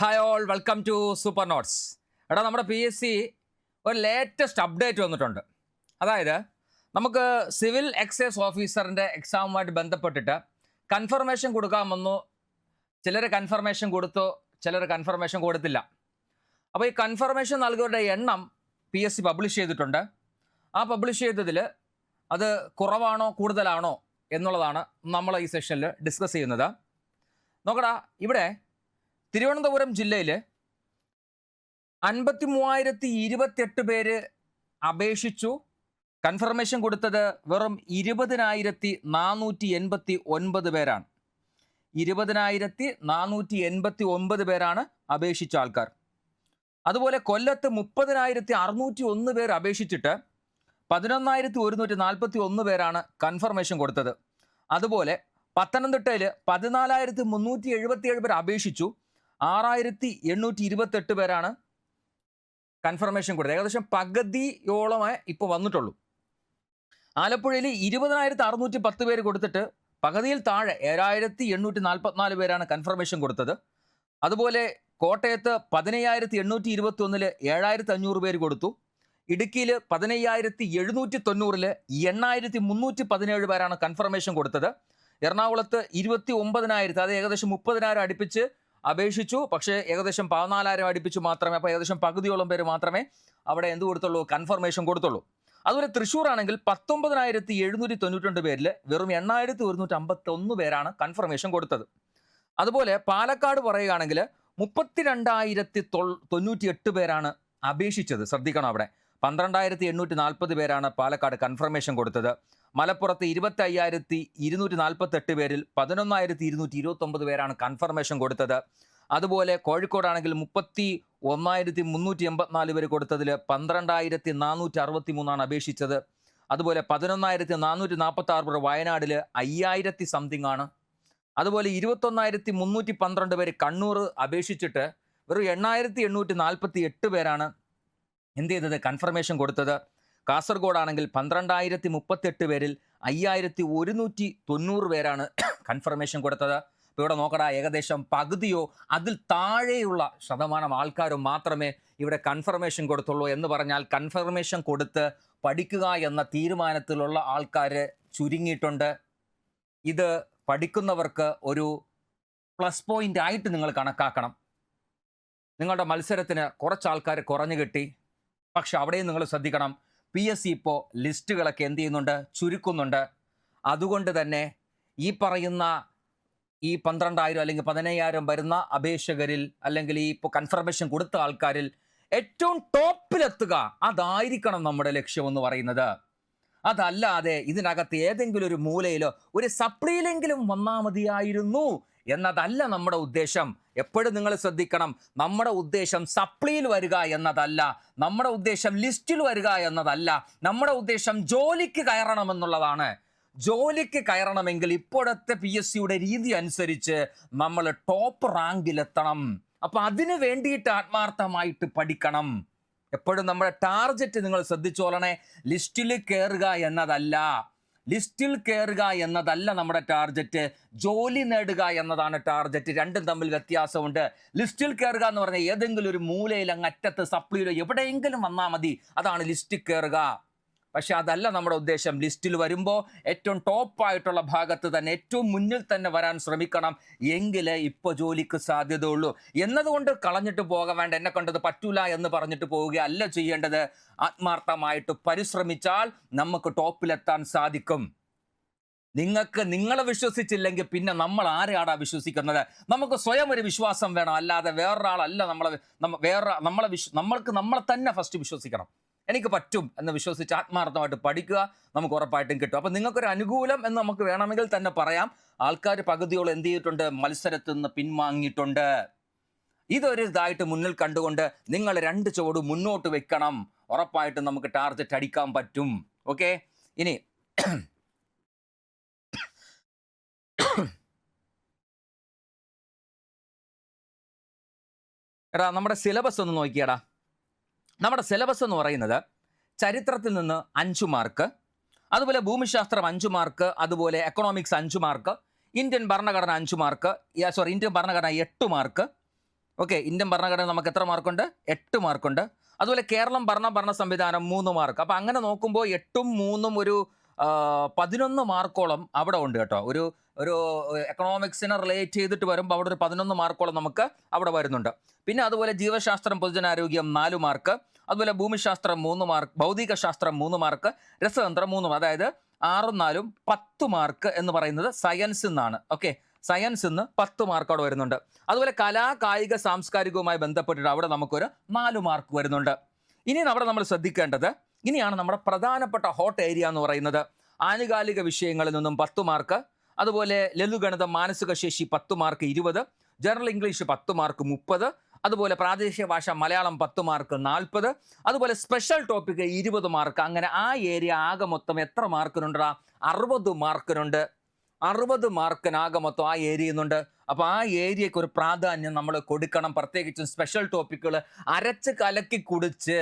Hi all, welcome to super notes. നമ്മുടെ PSC ഒരു latest update വന്നിട്ടുണ്ട്. അതായത് നമുക്ക് സിവിൽ എക്സൈസ് ഓഫീസറിൻ്റെ എക്സാമുമായിട്ട് ബന്ധപ്പെട്ടിട്ട് കൺഫർമേഷൻ കൊടുക്കാമെന്നു. ചിലർ കൺഫർമേഷൻ കൊടുത്തു, ചിലർ കൺഫർമേഷൻ കൊടുത്തില്ല. അപ്പോൾ ഈ കൺഫർമേഷൻ നൽകിയവരുടെ എണ്ണം PSC പബ്ലിഷ് ചെയ്തിട്ടുണ്ട്. ആ പബ്ലിഷ് ചെയ്തതിൽ അത് കുറവാണോ കൂടുതലാണോ എന്നുള്ളതാണ് നമ്മൾ ഈ സെഷനിൽ ഡിസ്കസ് ചെയ്യുന്നത്. നോക്കടാ, ഇവിടെ തിരുവനന്തപുരം ജില്ലയിൽ 53,028 പേര് അപേക്ഷിച്ചു. കൺഫർമേഷൻ കൊടുത്തത് വെറും 20,489 പേരാണ്. 20,489 പേരാണ് അപേക്ഷിച്ച ആൾക്കാർ. അതുപോലെ കൊല്ലത്ത് 30,601 പേർ അപേക്ഷിച്ചിട്ട് 11,141 പേരാണ് കൺഫർമേഷൻ കൊടുത്തത്. അതുപോലെ പത്തനംതിട്ടയിൽ 14,377 പേർ അപേക്ഷിച്ചു. 6,828 പേരാണ് കൺഫർമേഷൻ കൊടുത്തത്. ഏകദേശം പകുതിയോളമേ ഇപ്പോൾ വന്നിട്ടുള്ളൂ. ആലപ്പുഴയിൽ 20,610 പേര് കൊടുത്തിട്ട് പകുതിയിൽ താഴെ 7,844 പേരാണ് കൺഫർമേഷൻ കൊടുത്തത്. അതുപോലെ കോട്ടയത്ത് 15,821 7,500 പേര് കൊടുത്തു. ഇടുക്കിയിൽ 15,790 8,317 പേരാണ് കൺഫർമേഷൻ കൊടുത്തത്. എറണാകുളത്ത് 29,000, അത് ഏകദേശം 30,000 അടുപ്പിച്ച് അപേക്ഷിച്ചു. പക്ഷേ ഏകദേശം 14,000 അടുപ്പിച്ച് മാത്രമേ, അപ്പോൾ ഏകദേശം പകുതിയോളം പേര് മാത്രമേ അവിടെ എന്ത് കൊടുത്തുള്ളൂ, കൺഫർമേഷൻ കൊടുത്തുള്ളൂ. അതുപോലെ തൃശ്ശൂർ ആണെങ്കിൽ 19,792 പേരിൽ വെറും 8,151 പേരാണ് കൺഫർമേഷൻ കൊടുത്തത്. അതുപോലെ പാലക്കാട് പറയുകയാണെങ്കിൽ 32,098 പേരാണ് അപേക്ഷിച്ചത്. ശ്രദ്ധിക്കണം, അവിടെ 12,840 പേരാണ് പാലക്കാട് കൺഫർമേഷൻ കൊടുത്തത്. മലപ്പുറത്ത് 25,248 പേരിൽ 11,229 പേരാണ് കൺഫർമേഷൻ കൊടുത്തത്. അതുപോലെ കോഴിക്കോടാണെങ്കിൽ 31,384 പേര് കൊടുത്തതിൽ 12,463 അപേക്ഷിച്ചത്. അതുപോലെ 11,446 പേർ വയനാടിൽ 5,000 സംതിങ് ആണ്. അതുപോലെ 21,312 പേര് കണ്ണൂർ അപേക്ഷിച്ചിട്ട് വെറും 8,848 പേരാണ് എന്ത് ചെയ്തത്, കൺഫർമേഷൻ കൊടുത്തത്. കാസർഗോഡാണെങ്കിൽ 12,038 പേരിൽ 5,190 പേരാണ് കൺഫർമേഷൻ കൊടുത്തത്. അപ്പോൾ ഇവിടെ നോക്കടാ, ഏകദേശം പകുതിയോ അതിൽ താഴെയുള്ള ശതമാനം ആൾക്കാരും മാത്രമേ ഇവിടെ കൺഫർമേഷൻ കൊടുത്തുള്ളൂ. എന്ന് പറഞ്ഞാൽ കൺഫർമേഷൻ കൊടുത്ത് പഠിക്കുക എന്ന തീരുമാനത്തിലുള്ള ആൾക്കാർ ചുരുങ്ങിയിട്ടുണ്ട്. ഇത് പഠിക്കുന്നവർക്ക് ഒരു പ്ലസ് പോയിന്റ് ആയിട്ട് നിങ്ങൾ കണക്കാക്കണം. നിങ്ങളുടെ മത്സരത്തിന് കുറച്ച് ആൾക്കാർ കുറഞ്ഞു കിട്ടി, പക്ഷെ അവിടെയും നിങ്ങൾ ശ്രദ്ധിക്കണം, PSC ഇപ്പോൾ ലിസ്റ്റുകളൊക്കെ എന്ത് ചെയ്യുന്നുണ്ട്, ചുരുക്കുന്നുണ്ട്. അതുകൊണ്ട് തന്നെ ഈ പറയുന്ന ഈ 12,000 അല്ലെങ്കിൽ 15,000 വരുന്ന അപേക്ഷകരിൽ, അല്ലെങ്കിൽ ഈ ഇപ്പോൾ കൺഫർമേഷൻ കൊടുത്ത ആൾക്കാരിൽ ഏറ്റവും ടോപ്പിലെത്തുക, അതായിരിക്കണം നമ്മുടെ ലക്ഷ്യമെന്ന് പറയുന്നത്. അതല്ലാതെ ഇതിനകത്ത് ഏതെങ്കിലും ഒരു മൂലയിലോ ഒരു സപ്ലിയിലെങ്കിലും വന്നാൽ മതിയായിരുന്നു എന്നതല്ല നമ്മുടെ ഉദ്ദേശം. എപ്പോഴും നിങ്ങൾ ശ്രദ്ധിക്കണം, നമ്മുടെ ഉദ്ദേശം സപ്ലിയിൽ വരിക എന്നതല്ല, നമ്മുടെ ഉദ്ദേശം ലിസ്റ്റിൽ വരിക എന്നതല്ല, നമ്മുടെ ഉദ്ദേശം ജോലിക്ക് കയറണമെന്നുള്ളതാണ്. ജോലിക്ക് കയറണമെങ്കിൽ ഇപ്പോഴത്തെ PSCയുടെ രീതി അനുസരിച്ച് നമ്മൾ ടോപ്പ് റാങ്കിലെത്തണം. അപ്പം അതിന് വേണ്ടിയിട്ട് ആത്മാർത്ഥമായിട്ട് പഠിക്കണം. എപ്പോഴും നമ്മുടെ ടാർഗറ്റ് നിങ്ങൾ ശ്രദ്ധിച്ചോളണേ, ലിസ്റ്റിൽ കയറുക എന്നതല്ല. ലിസ്റ്റിൽ കയറുക എന്നതല്ല നമ്മുടെ ടാർഗറ്റ്, ജോലി നേടുക എന്നതാണ് ടാർഗറ്റ്. രണ്ടും തമ്മിൽ വ്യത്യാസമുണ്ട്. ലിസ്റ്റിൽ കയറുക എന്ന് പറഞ്ഞാൽ ഏതെങ്കിലും ഒരു മൂലയിൽ അങ്ങറ്റത്ത് സപ്ലിയിലോ എവിടെയെങ്കിലും വന്നാൽ മതി, അതാണ് ലിസ്റ്റിൽ കയറുക. പക്ഷെ അതല്ല നമ്മുടെ ഉദ്ദേശം. ലിസ്റ്റിൽ വരുമ്പോൾ ഏറ്റവും ടോപ്പായിട്ടുള്ള ഭാഗത്ത് തന്നെ, ഏറ്റവും മുന്നിൽ തന്നെ വരാൻ ശ്രമിക്കണം. എങ്കിലേ ഇപ്പോൾ ജോലിക്ക് സാധ്യതയുള്ളൂ. എന്നതുകൊണ്ട് കളഞ്ഞിട്ട് പോകാൻ വേണ്ട, എന്നെ കണ്ടത് പറ്റൂല എന്ന് പറഞ്ഞിട്ട് പോവുകയല്ല ചെയ്യേണ്ടത്. ആത്മാർത്ഥമായിട്ട് പരിശ്രമിച്ചാൽ നമുക്ക് ടോപ്പിലെത്താൻ സാധിക്കും. നിങ്ങൾക്ക് നിങ്ങളെ വിശ്വസിച്ചില്ലെങ്കിൽ പിന്നെ നമ്മൾ ആരെയാടാ വിശ്വസിക്കുന്നത്? നമുക്ക് സ്വയം ഒരു വിശ്വാസം വേണം, അല്ലാതെ വേറൊരാളല്ല നമ്മൾക്ക് നമ്മളെ തന്നെ ഫസ്റ്റ് വിശ്വസിക്കണം. എനിക്ക് പറ്റും എന്ന് വിശ്വസിച്ച് ആത്മാർത്ഥമായിട്ട് പഠിക്കുക, നമുക്ക് ഉറപ്പായിട്ടും കിട്ടും. അപ്പം നിങ്ങൾക്കൊരു അനുകൂലം എന്ന് നമുക്ക് വേണമെങ്കിൽ തന്നെ പറയാം. ആൾക്കാർ പകുതിയോളം എന്ത് ചെയ്തിട്ടുണ്ട്, മത്സരത്തിൽ നിന്ന് പിൻവാങ്ങിയിട്ടുണ്ട്. ഇതൊരു ഇതായിട്ട് മുന്നിൽ കണ്ടുകൊണ്ട് നിങ്ങൾ 2 ചുവട് മുന്നോട്ട് വെക്കണം. ഉറപ്പായിട്ടും നമുക്ക് ടാർഗറ്റ് അടിക്കാൻ പറ്റും. ഓക്കെ, ഇനി എടാ നമ്മുടെ സിലബസ് ഒന്ന് നോക്കിയടാ. നമ്മുടെ സിലബസ് എന്ന് പറയുന്നത് ചരിത്രത്തിൽ നിന്ന് 5 മാർക്ക്, അതുപോലെ ഭൂമിശാസ്ത്രം 5 മാർക്ക്, അതുപോലെ എക്കണോമിക്സ് 5 മാർക്ക്, ഇന്ത്യൻ ഭരണഘടന 5 മാർക്ക്, ഇന്ത്യൻ ഭരണഘടന 8 മാർക്ക്, ഓക്കെ, ഇന്ത്യൻ ഭരണഘടന നമുക്ക് എത്ര മാർക്കുണ്ട്? 8 മാർക്കുണ്ട്. അതുപോലെ കേരളം ഭരണ സംവിധാനം 3 മാർക്ക്. അപ്പം അങ്ങനെ നോക്കുമ്പോൾ 8ഉം 3ഉം ഒരു 11 മാർക്കോളം അവിടെ ഉണ്ട് കേട്ടോ. ഒരു ഒരു എക്കണോമിക്സിനെ റിലേറ്റ് ചെയ്തിട്ട് വരുമ്പോൾ അവിടെ ഒരു 11 മാർക്കോളം നമുക്ക് അവിടെ വരുന്നുണ്ട്. പിന്നെ അതുപോലെ ജീവശാസ്ത്രം പൊതുജനാരോഗ്യം 4 മാർക്ക്, അതുപോലെ ഭൂമിശാസ്ത്രം 3 മാർക്ക്, ഭൗതിക ശാസ്ത്രം 3 മാർക്ക്, രസതന്ത്രം 3 മാർക്ക്. അതായത് 6ഉം 4ഉം 10 മാർക്ക് എന്ന് പറയുന്നത് സയൻസ് എന്നാണ്. ഓക്കെ, സയൻസ് നിന്ന് 10 മാർക്ക് അവിടെ വരുന്നുണ്ട്. അതുപോലെ കലാ കായിക സാംസ്കാരികവുമായി ബന്ധപ്പെട്ടിട്ട് അവിടെ നമുക്കൊരു 4 മാർക്ക് വരുന്നുണ്ട്. ഇനി അവിടെ നമ്മൾ ശ്രദ്ധിക്കേണ്ടത്, ഇനിയാണ് നമ്മുടെ പ്രധാനപ്പെട്ട ഹോട്ട് ഏരിയ എന്ന് പറയുന്നത്. ആനുകാലിക വിഷയങ്ങളിൽ നിന്നും 10 മാർക്ക്, അതുപോലെ ലഘുഗണിതം മാനസിക ശേഷി 10 മാർക്ക് 20, ജനറൽ ഇംഗ്ലീഷ് 10 മാർക്ക് 30, അതുപോലെ പ്രാദേശിക ഭാഷ മലയാളം 10 മാർക്ക് 40, അതുപോലെ സ്പെഷ്യൽ ടോപ്പിക്ക് 20 മാർക്ക്. അങ്ങനെ ആ ഏരിയ ആകെ മൊത്തം എത്ര മാർക്കിനുണ്ടാ? 60 മാർക്കിനുണ്ട്. 60 മാർക്കിനാകെ മൊത്തം ആ ഏരിയയുന്നുണ്ട്. അപ്പോൾ ആ ഏരിയയ്ക്ക് ഒരു പ്രാധാന്യം നമ്മൾ കൊടുക്കണം. പ്രത്യേകിച്ചും സ്പെഷ്യൽ ടോപ്പിക്കുകൾ അരച്ച് കലക്കി കുടിച്ച്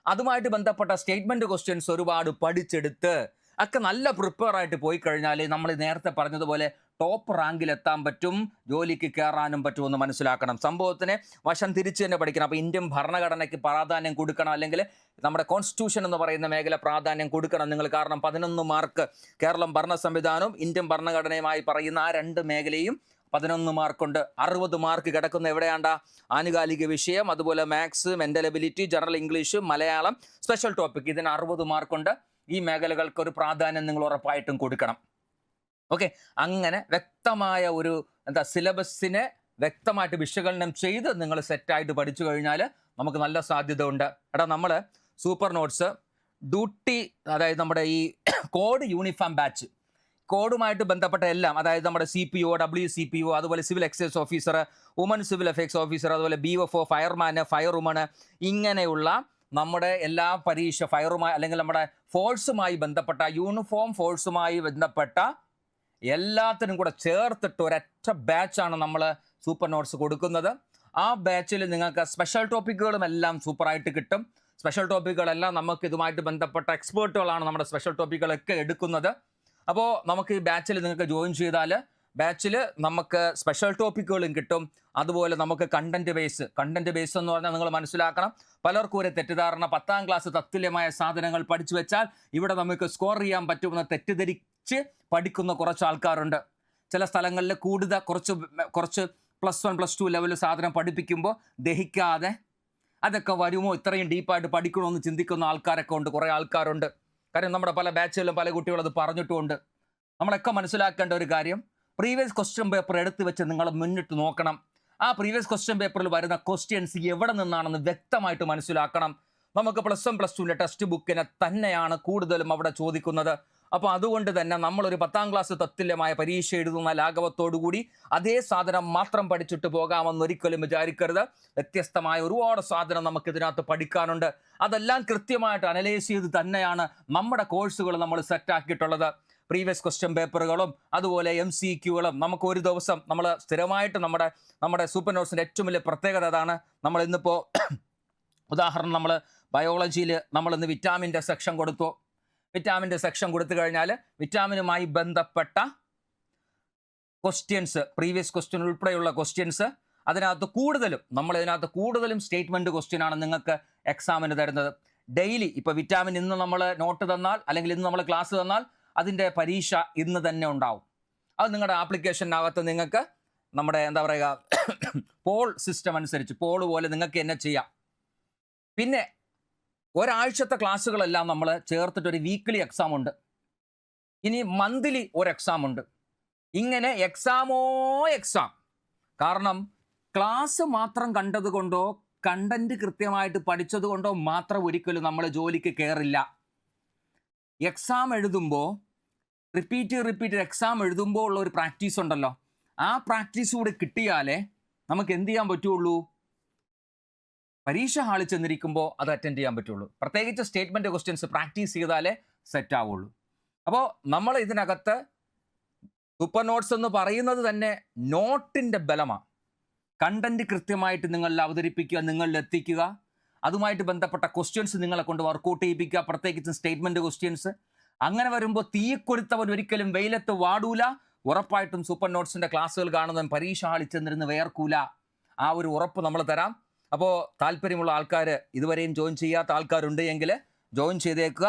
അതുമായിട്ട് ബന്ധപ്പെട്ട സ്റ്റേറ്റ്മെൻറ്റ് ക്വസ്റ്റ്യൻസ് ഒരുപാട് പഠിച്ചെടുത്ത് ഒക്കെ നല്ല പ്രിപ്പയർ ആയിട്ട് പോയി കഴിഞ്ഞാൽ നമ്മൾ നേരത്തെ പറഞ്ഞതുപോലെ ടോപ്പ് റാങ്കിൽ എത്താൻ പറ്റും, ജോലിക്ക് കയറാനും പറ്റുമെന്ന് മനസ്സിലാക്കണം. സംഭവത്തിന് വശം തിരിച്ച് തന്നെ പഠിക്കണം. അപ്പോൾ ഇന്ത്യൻ ഭരണഘടനയ്ക്ക് പ്രാധാന്യം കൊടുക്കണം, അല്ലെങ്കിൽ നമ്മുടെ കോൺസ്റ്റിറ്റ്യൂഷൻ എന്ന് പറയുന്ന മേഖല പ്രാധാന്യം കൊടുക്കണം നിങ്ങൾ. കാരണം 11 മാർക്ക് കേരളം ഭരണ സംവിധാനവും ഇന്ത്യൻ ഭരണഘടനയുമായി പറയുന്ന ആ 2 മേഖലയും 11 മാർക്കുണ്ട്. 60 മാർക്ക് കിടക്കുന്ന എവിടെയാണ്ടാ? ആനുകാലിക വിഷയം, അതുപോലെ maths, mental ability, general English, Malayalam, special topic, ഇതിന് 60 മാർക്കുണ്ട്. ഈ മേഖലകൾക്ക് ഒരു പ്രാധാന്യം നിങ്ങൾ ഉറപ്പായിട്ടും കൊടുക്കണം. ഓക്കെ, അങ്ങനെ വ്യക്തമായ ഒരു സിലബസിനെ വ്യക്തമായിട്ട് വിശകലനം ചെയ്ത് നിങ്ങൾ സെറ്റായിട്ട് പഠിച്ചു കഴിഞ്ഞാൽ നമുക്ക് നല്ല സാധ്യത ഉണ്ട്. എടാ, നമ്മൾ സൂപ്പർ നോട്ട്സ് ഡ്യൂട്ടി, അതായത് നമ്മുടെ ഈ കോഡ് യൂണിഫോം ബാച്ച്, കോഡുമായിട്ട് ബന്ധപ്പെട്ട എല്ലാം, അതായത് നമ്മുടെ CPO, WCPO, അതുപോലെ civil excise officer, woman civil excise officer, അതുപോലെ BFO, ഫയർമാൻ, ഫയർ വുമൺ, ഇങ്ങനെയുള്ള നമ്മുടെ എല്ലാ പരീക്ഷ ഫയറുമായി അല്ലെങ്കിൽ നമ്മുടെ ഫോഴ്സുമായി ബന്ധപ്പെട്ട യൂണിഫോം ഫോഴ്സുമായി ബന്ധപ്പെട്ട എല്ലാത്തിനും കൂടെ ചേർത്തിട്ട് ഒരൊറ്റ ബാച്ചാണ് നമ്മൾ സൂപ്പർ നോട്ട്സ് കൊടുക്കുന്നത്. ആ ബാച്ചിൽ നിങ്ങൾക്ക് സ്പെഷ്യൽ ടോപ്പിക്കുകളും എല്ലാം സൂപ്പറായിട്ട് കിട്ടും. സ്പെഷ്യൽ ടോപ്പിക്കുകളെല്ലാം നമുക്ക് ഇതുമായിട്ട് ബന്ധപ്പെട്ട എക്സ്പേർട്ടുകളാണ് നമ്മുടെ സ്പെഷ്യൽ ടോപ്പിക്കുകളൊക്കെ എടുക്കുന്നത്. അപ്പോൾ നമുക്ക് ഈ ബാച്ചിൽ നിങ്ങൾക്ക് ജോയിൻ ചെയ്താൽ ബാച്ചിൽ നമുക്ക് സ്പെഷ്യൽ ടോപ്പിക്കുകളും കിട്ടും. അതുപോലെ നമുക്ക് കണ്ടന്റ് ബേസ് എന്ന് പറഞ്ഞാൽ നിങ്ങൾ മനസ്സിലാക്കണം, പലർക്കും ഒരു തെറ്റിദ്ധാരണ 10ാം ക്ലാസ് തത്തുല്യമായ സാധനങ്ങൾ പഠിച്ചു വെച്ചാൽ ഇവിടെ നമുക്ക് സ്കോർ ചെയ്യാൻ പറ്റുമെന്ന് തെറ്റിദ്ധരിച്ച് പഠിക്കുന്ന കുറച്ച് ആൾക്കാരുണ്ട്. ചില സ്ഥലങ്ങളിൽ കൂടുതൽ കുറച്ച് +1 +2 ലെവൽ സാധനം പഠിപ്പിക്കുമ്പോൾ ദഹിക്കാതെ അതൊക്കെ വരുമോ, ഇത്രയും ഡീപ്പായിട്ട് പഠിക്കണമെന്ന് ചിന്തിക്കുന്ന ആൾക്കാരൊക്കെ ഉണ്ട്, കുറേ ആൾക്കാരുണ്ട്. കാര്യം നമ്മുടെ പല ബാച്ചുകളിലും പല കുട്ടികളും അത് പറഞ്ഞിട്ടുമുണ്ട്. നമ്മളൊക്കെ മനസ്സിലാക്കേണ്ട ഒരു കാര്യം, പ്രീവിയസ് ക്വസ്റ്റ്യൻ പേപ്പർ എടുത്ത് വെച്ച് നിങ്ങൾ മുന്നിട്ട് നോക്കണം. ആ പ്രീവിയസ് ക്വസ്റ്റ്യൻ പേപ്പറിൽ വരുന്ന ക്വസ്റ്റ്യൻസ് എവിടെ നിന്നാണെന്ന് വ്യക്തമായിട്ട് മനസ്സിലാക്കണം. നമുക്ക് +1 +2 ടെക്സ്റ്റ് ബുക്കിനെ തന്നെയാണ് കൂടുതലും അവിടെ ചോദിക്കുന്നത്. അപ്പോൾ അതുകൊണ്ട് തന്നെ നമ്മളൊരു 10ാം ക്ലാസ് തത്തുല്യമായ പരീക്ഷ എഴുതുന്ന ലാഘവത്തോടുകൂടി അതേ സാധനം മാത്രം പഠിച്ചിട്ട് പോകാമെന്നൊരിക്കലും വിചാരിക്കരുത്. വ്യത്യസ്തമായ ഒരുപാട് സാധനം നമുക്ക് ഇതിനകത്ത് പഠിക്കാനുണ്ട്. അതെല്ലാം കൃത്യമായിട്ട് അനലൈസ് ചെയ്ത് തന്നെയാണ് നമ്മുടെ കോഴ്സുകൾ നമ്മൾ സെറ്റാക്കിയിട്ടുള്ളത്. പ്രീവിയസ് ക്വസ്റ്റ്യൻ പേപ്പറുകളും അതുപോലെ MCQകളും നമുക്ക് ഒരു ദിവസം നമ്മൾ സ്ഥിരമായിട്ട് നമ്മുടെ സൂപ്പർ നോട്ട്സിൻ്റെ ഏറ്റവും വലിയ പ്രത്യേകത അതാണ്. നമ്മൾ ഇന്നിപ്പോൾ ഉദാഹരണം, നമ്മൾ ബയോളജിയിൽ നമ്മളിന്ന് വിറ്റാമിൻ്റെ സെക്ഷൻ കൊടുത്തു. വിറ്റാമിൻ്റെ സെക്ഷൻ കൊടുത്തു കഴിഞ്ഞാൽ വിറ്റാമിനുമായി ബന്ധപ്പെട്ട ക്വസ്റ്റ്യൻസ്, പ്രീവിയസ് ക്വസ്റ്റ്യൻ ഉൾപ്പെടെയുള്ള ക്വസ്റ്റ്യൻസ് അതിനകത്ത് കൂടുതലും സ്റ്റേറ്റ്മെൻറ്റ് ക്വസ്റ്റ്യനാണ് നിങ്ങൾക്ക് എക്സാമിന് തരുന്നത്. ഡെയിലി ഇപ്പോൾ വിറ്റാമിൻ ഇന്ന് നമ്മൾ നോട്ട് തന്നാൽ അല്ലെങ്കിൽ ഇന്ന് നമ്മൾ ക്ലാസ് തന്നാൽ അതിൻ്റെ പരീക്ഷ ഇന്ന് തന്നെ ഉണ്ടാവും. അത് നിങ്ങളുടെ ആപ്ലിക്കേഷനകത്ത് നിങ്ങൾക്ക് നമ്മുടെ പോൾ സിസ്റ്റം അനുസരിച്ച് പോൾ പോലെ നിങ്ങൾക്ക് തന്നെ ചെയ്യാം. പിന്നെ ഒരാഴ്ചത്തെ ക്ലാസ്സുകളെല്ലാം നമ്മൾ ചേർത്തിട്ടൊരു വീക്ക്ലി എക്സാം ഉണ്ട്. ഇനി മന്ത്ലി ഒരു എക്സാം ഉണ്ട്. ഇങ്ങനെ എക്സാം. കാരണം ക്ലാസ് മാത്രം കണ്ടതുകൊണ്ടോ കണ്ടന്റ് കൃത്യമായിട്ട് പഠിച്ചത് കൊണ്ടോ മാത്രം ഒരിക്കലും നമ്മൾ ജോലിക്ക് കയറില്ല. എക്സാം എഴുതുമ്പോൾ റിപ്പീറ്റ് എക്സാം എഴുതുമ്പോൾ ഉള്ള ഒരു പ്രാക്ടീസ് ഉണ്ടല്ലോ, ആ പ്രാക്ടീസ് കൂടെ കിട്ടിയാലേ നമുക്ക് എന്ത് ചെയ്യാൻ പറ്റുള്ളൂ, പരീക്ഷ ഹാളിൽ ചെന്നിരിക്കുമ്പോൾ അത് അറ്റൻഡ് ചെയ്യാൻ പറ്റുള്ളൂ. പ്രത്യേകിച്ച് സ്റ്റേറ്റ്മെൻറ്റ് ക്വസ്റ്റ്യൻസ് പ്രാക്ടീസ് ചെയ്താലേ സെറ്റ് ആവുള്ളൂ. അപ്പോൾ നമ്മൾ ഇതിനകത്ത് സൂപ്പർ നോട്ട്സ് എന്ന് പറയുന്നത് തന്നെ നോട്ടിൻ്റെ ബലമാണ്. കണ്ടന്റ് കൃത്യമായിട്ട് നിങ്ങളിൽ അവതരിപ്പിക്കുക, നിങ്ങളിൽ എത്തിക്കുക, അതുമായിട്ട് ബന്ധപ്പെട്ട ക്വസ്റ്റ്യൻസ് നിങ്ങളെ കൊണ്ട് വർക്കൗട്ട് ചെയ്യിപ്പിക്കുക, പ്രത്യേകിച്ച് സ്റ്റേറ്റ്മെൻറ്റ് ക്വസ്റ്റ്യൻസ്. അങ്ങനെ വരുമ്പോൾ തീക്കൊരുത്തവൻ ഒരിക്കലും വെയിലത്ത് വാടൂല. ഉറപ്പായിട്ടും സൂപ്പർ നോട്ട്സിൻ്റെ ക്ലാസ്സുകൾ കാണുന്നവൻ പരീക്ഷ ഹാളിൽ ചെന്നിരുന്ന് വേർക്കൂല. ആ ഒരു ഉറപ്പ് നമ്മൾ തരാം. അപ്പോൾ താല്പര്യമുള്ള ആൾക്കാർ, ഇതുവരെയും ജോയിൻ ചെയ്യാത്ത ആൾക്കാരുണ്ട് എങ്കിൽ ജോയിൻ ചെയ്തേക്കുക.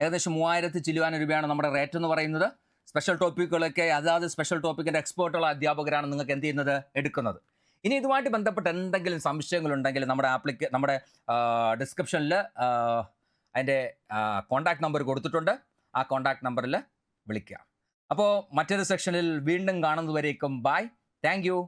ഏകദേശം 3000 ചില്ലുവാന രൂപയാണ് നമ്മുടെ റേറ്റ് എന്ന് പറയുന്നത്. സ്പെഷ്യൽ ടോപ്പിക്കുകളൊക്കെ അതാത് സ്പെഷ്യൽ ടോപ്പിക്കിൻ്റെ എക്സ്പേർട്ടുള്ള അധ്യാപകരാണ് നിങ്ങൾക്ക് എന്ത് ചെയ്യുന്നത്, എടുക്കുന്നത്. ഇനി ഇതുമായിട്ട് ബന്ധപ്പെട്ട് എന്തെങ്കിലും സംശയങ്ങളുണ്ടെങ്കിൽ നമ്മുടെ ഡിസ്ക്രിപ്ഷനിൽ അതിൻ്റെ കോൺടാക്ട് നമ്പർ കൊടുത്തിട്ടുണ്ട്. ആ കോൺടാക്ട് നമ്പറിൽ വിളിക്കുക. അപ്പോൾ മറ്റൊരു സെക്ഷനിൽ വീണ്ടും കാണുന്നതുവരേക്കും ബൈ. Thank you.